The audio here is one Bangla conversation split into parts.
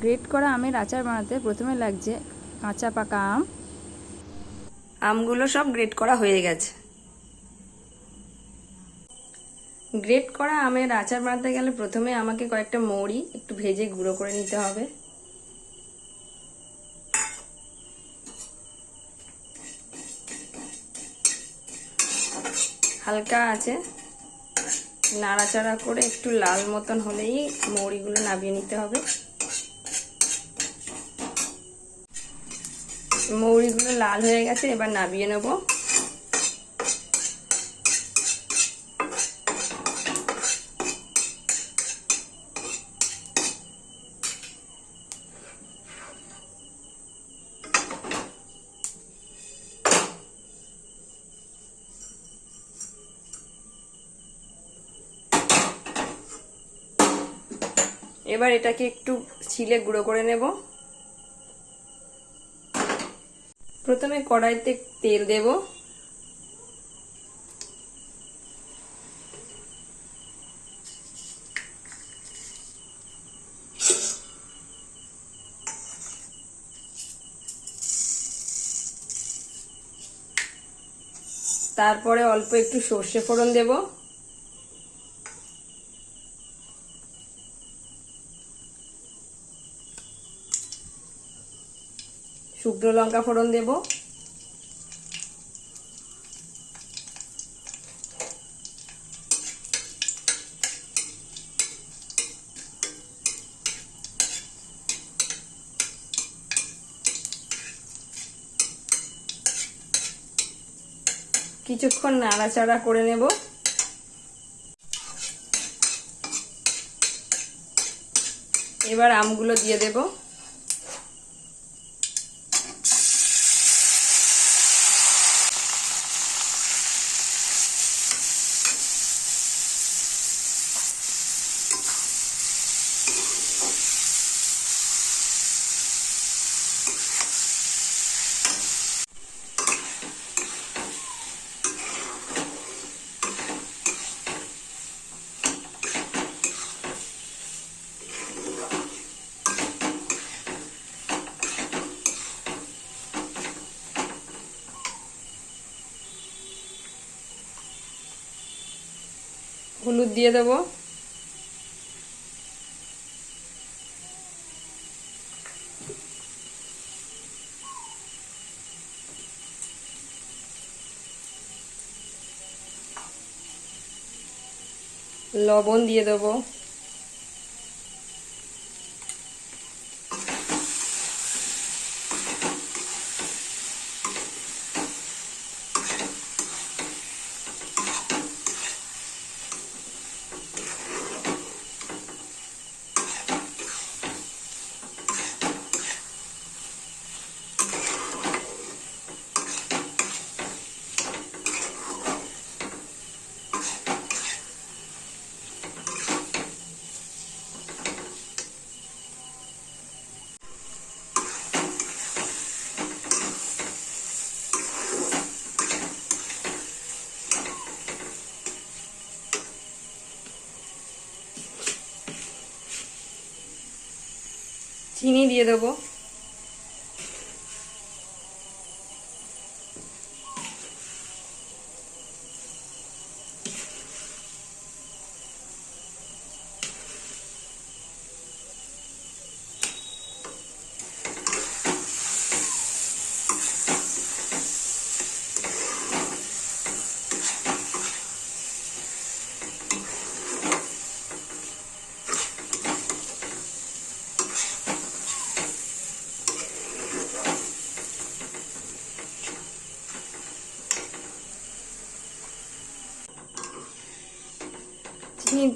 গ্রেট করা আমের আচার বানাতে প্রথমে লাগছে কাঁচা পাকা আম। আমগুলো সব গ্রেট করা হয়ে গেছে। গ্রেট করা আমের আচার বানাতে গেলে প্রথমে আমাকে কয়েকটা মৌরি একটু ভেজে গুঁড়ো করে নিতে হবে। হালকা আছে নাড়াচাড়া করে একটু লাল মতন হলেই মৌরিগুলো নামিয়ে নিতে হবে। মৌরিগুলো লাল হয়ে গেছে, এবার নামিয়ে নেব। এবার এটাকে একটু ছিলে গুঁড়ো করে নেব। প্রথমে কড়াইতে তেল দেব, তারপরে অল্প একটু সর্ষে ফোড়ন দেব, শুকনো লঙ্কা ফোড়ন দেব, কিছুক্ষণ নাড়াচাড়া করে নেব। এবার আমগুলো দিয়ে দেব। হলুদ দিয়ে দেব, লবণ দিয়ে দেব, চিনি দিয়ে দেব,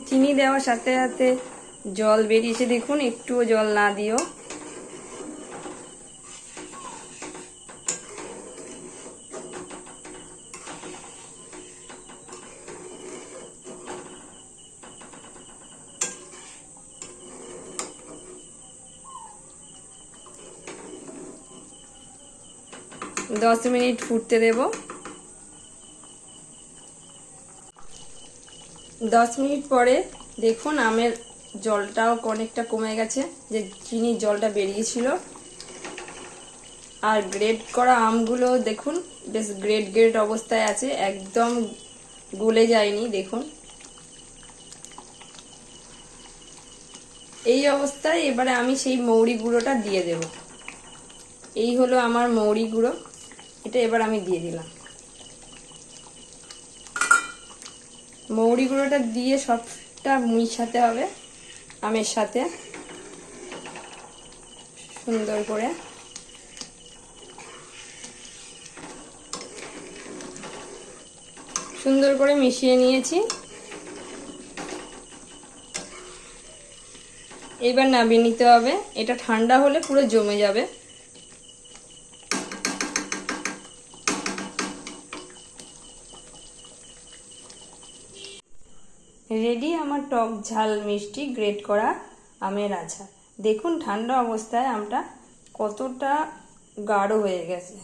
চিনি দেওয়ার সাথে সাথে জল বেরিয়েছে, দেখুন একটুও জল না দিও। দশ মিনিট ফুটতে দেব। 10 মিনিট পরে দেখুন আমের জলটাও অনেকটা কমে গেছে, যে চিনির জলটা বেরিয়েছিল। আর গ্রেট করা আমগুলো দেখুন বেশ গ্রেট গ্রেট অবস্থায় আছে, একদম গলে যায়নি। দেখুন এই অবস্থায় এবারে আমি সেই মৌরি গুঁড়োটা দিয়ে দেব। এই হলো আমার মৌরি গুঁড়ো, এটা এবার আমি দিয়ে দিলাম। মৌরি গুঁড়োটা দিয়ে সবটা মিশাতে হবে আমের সাথে সুন্দর করে। সুন্দর করে মিশিয়ে নিয়েছি। এবার নামিয়ে নিতে হবে, এটা ঠান্ডা হলে পুরো জমে যাবে। রেডি আমার টক ঝাল মিষ্টি গ্রেট করা আমের আচার। দেখুন ঠান্ডা অবস্থায় আমটা কতটা গাঢ় হয়ে গেছে।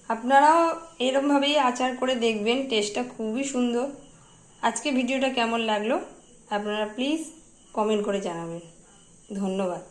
আপনারাও এরকমভাবেই আচার করে দেখবেন, টেস্টটা খুবই সুন্দর। আজকে ভিডিওটা কেমন লাগলো আপনারা প্লিজ কমেন্ট করে জানাবেন। ধন্যবাদ।